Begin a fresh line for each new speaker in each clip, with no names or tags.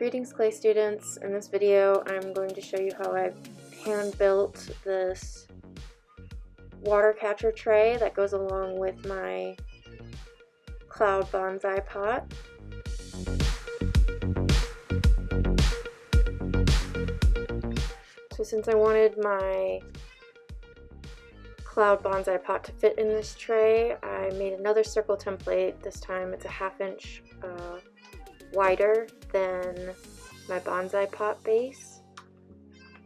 Greetings clay students. In this video I'm going to show you how I hand built this water catcher tray that goes along with my cloud bonsai pot. So since I wanted my cloud bonsai pot to fit in this tray, I made another circle template. This time it's a 1/2 inch wider than my bonsai pot base,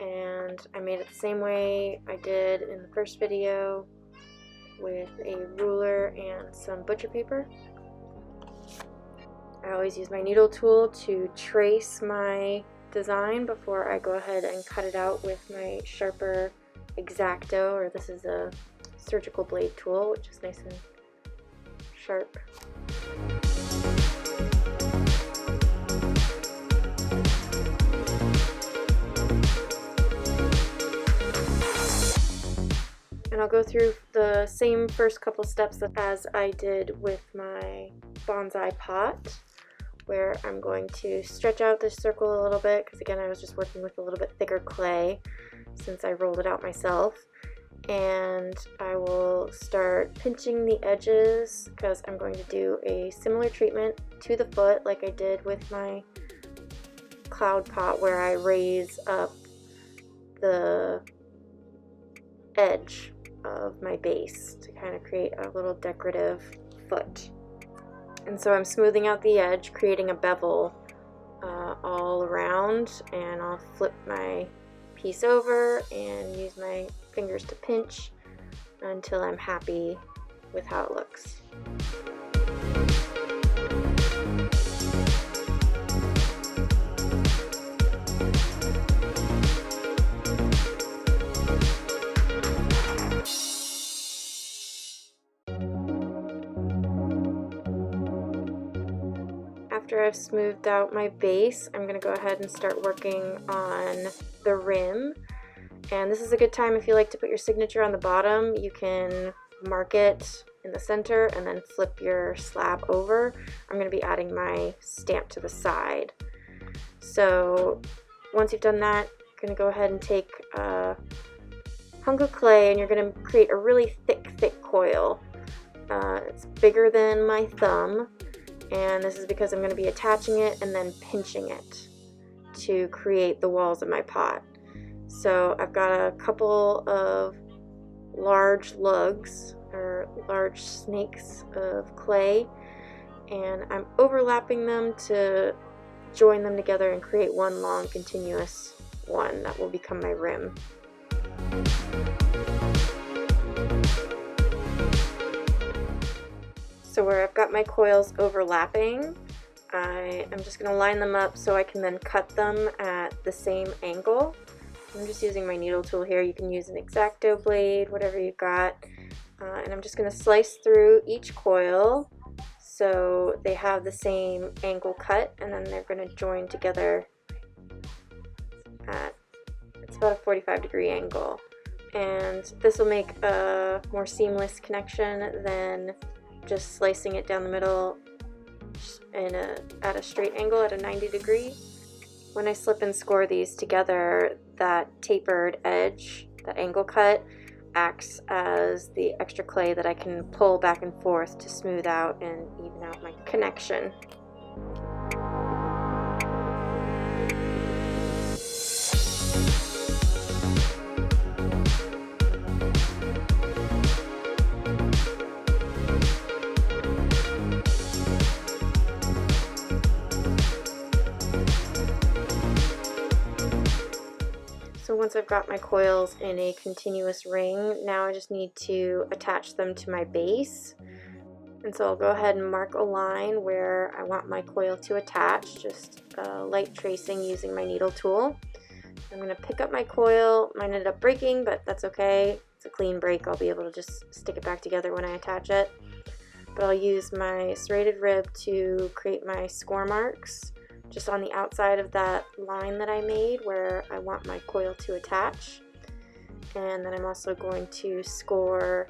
and I made it the same way I did in the first video with a ruler and some butcher paper. I always use my needle tool to trace my design before I go ahead and cut it out with my sharper X-Acto, or this is a surgical blade tool, which is nice and sharp. And I'll go through the same first couple steps as I did with my bonsai pot, where I'm going to stretch out this circle a little bit, because again I was just working with a little bit thicker clay since I rolled it out myself. And I will start pinching the edges because I'm going to do a similar treatment to the foot like I did with my cloud pot, where I raise up the edge of my base to kind of create a little decorative foot. And so I'm smoothing out the edge, creating a bevel all around, and I'll flip my piece over and use my fingers to pinch until I'm happy with how it looks. After I've smoothed out my base, I'm going to go ahead and start working on the rim. And this is a good time, if you like to put your signature on the bottom, you can mark it in the center and then flip your slab over. I'm going to be adding my stamp to the side. So once you've done that, you're going to go ahead and take a hunk of clay and you're going to create a really thick coil. It's bigger than my thumb. And this is because I'm going to be attaching it and then pinching it to create the walls of my pot. So I've got a couple of large lugs, or large snakes of clay, and I'm overlapping them to join them together and create one long continuous one that will become my rim. So where I've got my coils overlapping, I am just going to line them up so I can then cut them at the same angle. I'm just using my needle tool here. You can use an X-Acto blade, whatever you've got. And I'm just going to slice through each coil so they have the same angle cut, and then they're going to join together at, it's about a 45-degree angle. And this will make a more seamless connection than just slicing it down the middle at a straight angle at a 90-degree. When I slip and score these together, that tapered edge, that angle cut, acts as the extra clay that I can pull back and forth to smooth out and even out my connection. So once I've got my coils in a continuous ring, now I just need to attach them to my base. And so I'll go ahead and mark a line where I want my coil to attach, just light tracing using my needle tool. I'm going to pick up my coil. Mine ended up breaking, but that's okay. It's a clean break. I'll be able to just stick it back together when I attach it. But I'll use my serrated rib to create my score marks just on the outside of that line that I made where I want my coil to attach. And then I'm also going to score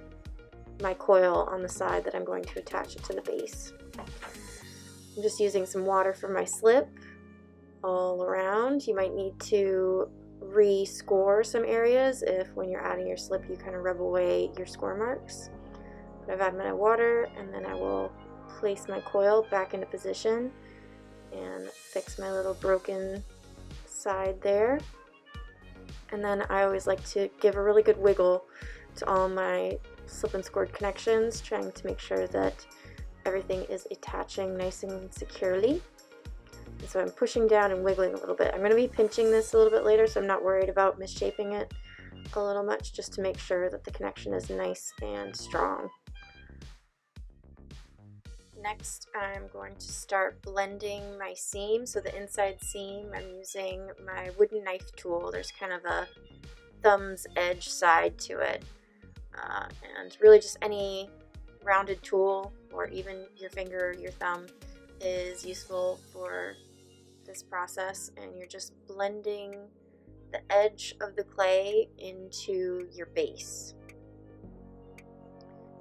my coil on the side that I'm going to attach it to the base. I'm just using some water for my slip, all around. You might need to re-score some areas if when you're adding your slip you kind of rub away your score marks. But I've added my water, and then I will place my coil back into position and fix my little broken side there. And then I always like to give a really good wiggle to all my slip and scored connections, trying to make sure that everything is attaching nice and securely. And so I'm pushing down and wiggling a little bit. I'm going to be pinching this a little bit later, so I'm not worried about misshaping it a little much, just to make sure that the connection is nice and strong. Next, I'm going to start blending my seam. So the inside seam, I'm using my wooden knife tool. There's kind of a thumb's edge side to it. And really just any rounded tool, or even your finger or your thumb, is useful for this process. And you're just blending the edge of the clay into your base.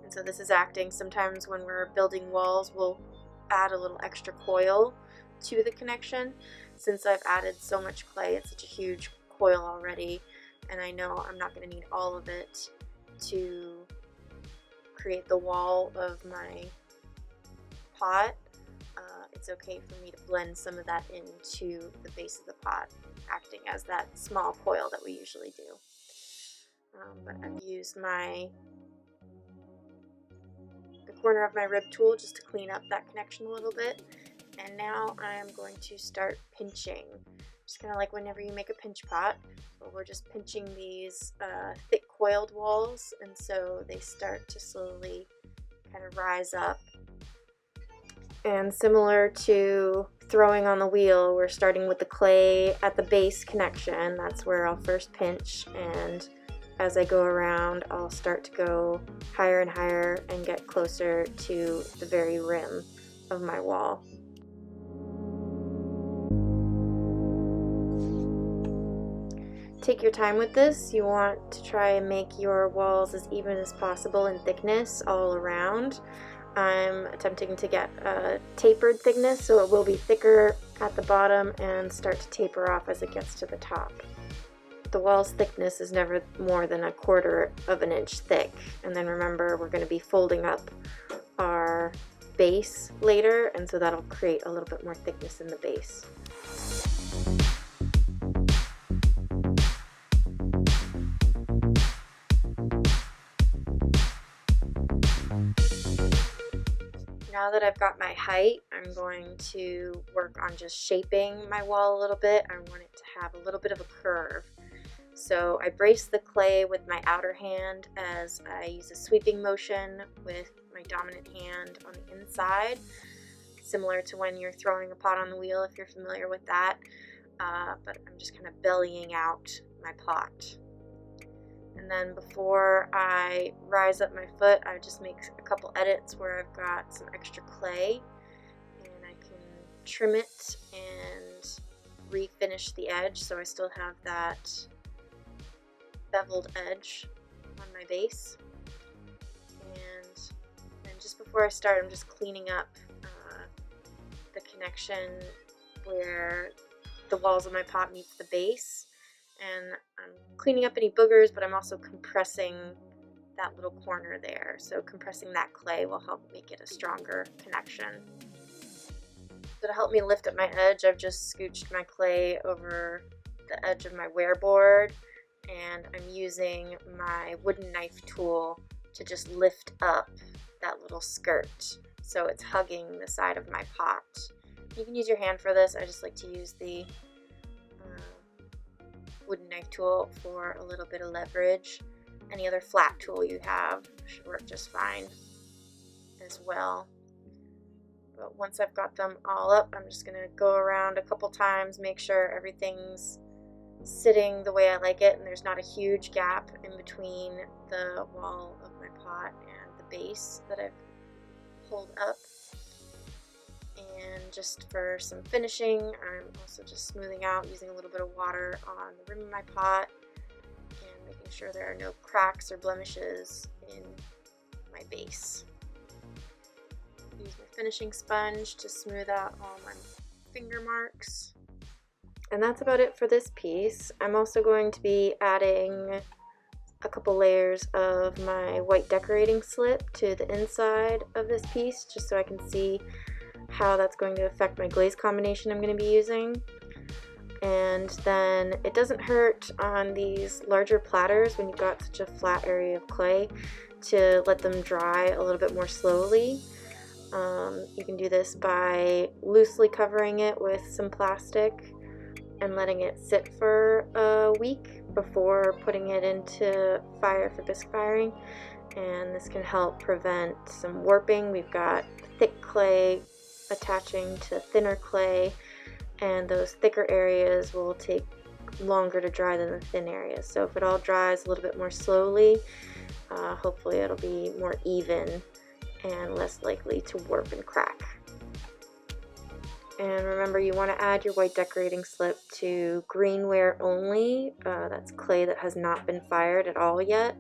And so this is acting, sometimes when we're building walls, we'll add a little extra coil to the connection. Since I've added so much clay, it's such a huge coil already, and I know I'm not going to need all of it to create the wall of my pot. It's okay for me to blend some of that into the base of the pot, acting as that small coil that we usually do. But I've used the corner of my rib tool just to clean up that connection a little bit, and now I'm going to start pinching, just kind of like whenever you make a pinch pot, but we're just pinching these thick coiled walls, and so they start to slowly kind of rise up. And similar to throwing on the wheel, we're starting with the clay at the base connection. That's where I'll first pinch, and as I go around, I'll start to go higher and higher and get closer to the very rim of my wall. Take your time with this. You want to try and make your walls as even as possible in thickness all around. I'm attempting to get a tapered thickness, so it will be thicker at the bottom and start to taper off as it gets to the top. The wall's thickness is never more than 1/4 of an inch thick. And then remember, we're going to be folding up our base later, and so that'll create a little bit more thickness in the base. Now that I've got my height, I'm going to work on just shaping my wall a little bit. I want it to have a little bit of a curve. So I brace the clay with my outer hand as I use a sweeping motion with my dominant hand on the inside, similar to when you're throwing a pot on the wheel, if you're familiar with that. But I'm just kind of bellying out my pot. And then before I rise up my foot, I just make a couple edits where I've got some extra clay, and I can trim it and refinish the edge so I still have that beveled edge on my base. And then just before I start, I'm just cleaning up the connection where the walls of my pot meets the base. And I'm cleaning up any boogers, but I'm also compressing that little corner there. So compressing that clay will help make it a stronger connection. So to help me lift up my edge, I've just scooched my clay over the edge of my wear board, and I'm using my wooden knife tool to just lift up that little skirt so it's hugging the side of my pot. You can use your hand for this. I just like to use the wooden knife tool for a little bit of leverage. Any other flat tool you have should work just fine as well. But once I've got them all up, I'm just going to go around a couple times, make sure everything's sitting the way I like it and there's not a huge gap in between the wall of my pot and the base that I've pulled up. And just for some finishing, I'm also just smoothing out using a little bit of water on the rim of my pot and making sure there are no cracks or blemishes in my base. Use my finishing sponge to smooth out all my finger marks. And that's about it for this piece. I'm also going to be adding a couple layers of my white decorating slip to the inside of this piece, just so I can see how that's going to affect my glaze combination I'm going to be using. And then it doesn't hurt on these larger platters when you've got such a flat area of clay to let them dry a little bit more slowly. You can do this by loosely covering it with some plastic and letting it sit for a week before putting it into fire for bisque firing, and this can help prevent some warping. We've got thick clay attaching to thinner clay, and those thicker areas will take longer to dry than the thin areas. So if it all dries a little bit more slowly, hopefully it'll be more even and less likely to warp and crack. And remember, you want to add your white decorating slip to greenware only. That's clay that has not been fired at all yet,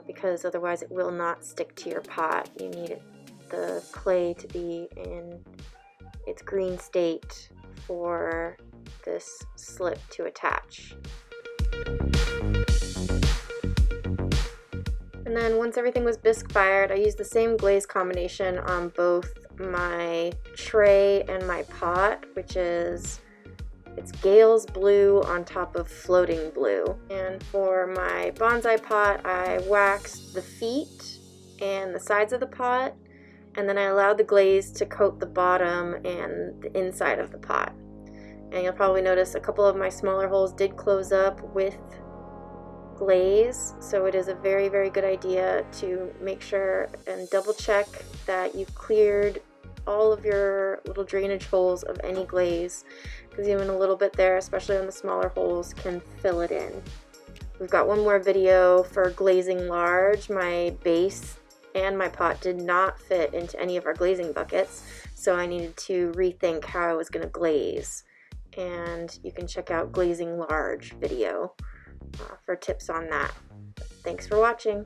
because otherwise it will not stick to your pot. You need the clay to be in its green state for this slip to attach. And then once everything was bisque fired, I used the same glaze combination on both my tray and my pot, which is, it's Gale's blue on top of floating blue. And for my bonsai pot, I waxed the feet and the sides of the pot, and then I allowed the glaze to coat the bottom and the inside of the pot. And you'll probably notice a couple of my smaller holes did close up with glaze, so it is a very, very good idea to make sure and double check that you've cleared all of your little drainage holes of any glaze, because even a little bit there, especially on the smaller holes, can fill it in. We've got one more video for glazing large. My base and my pot did not fit into any of our glazing buckets, so I needed to rethink how I was going to glaze, and you can check out glazing large video for tips on that. Thanks for watching.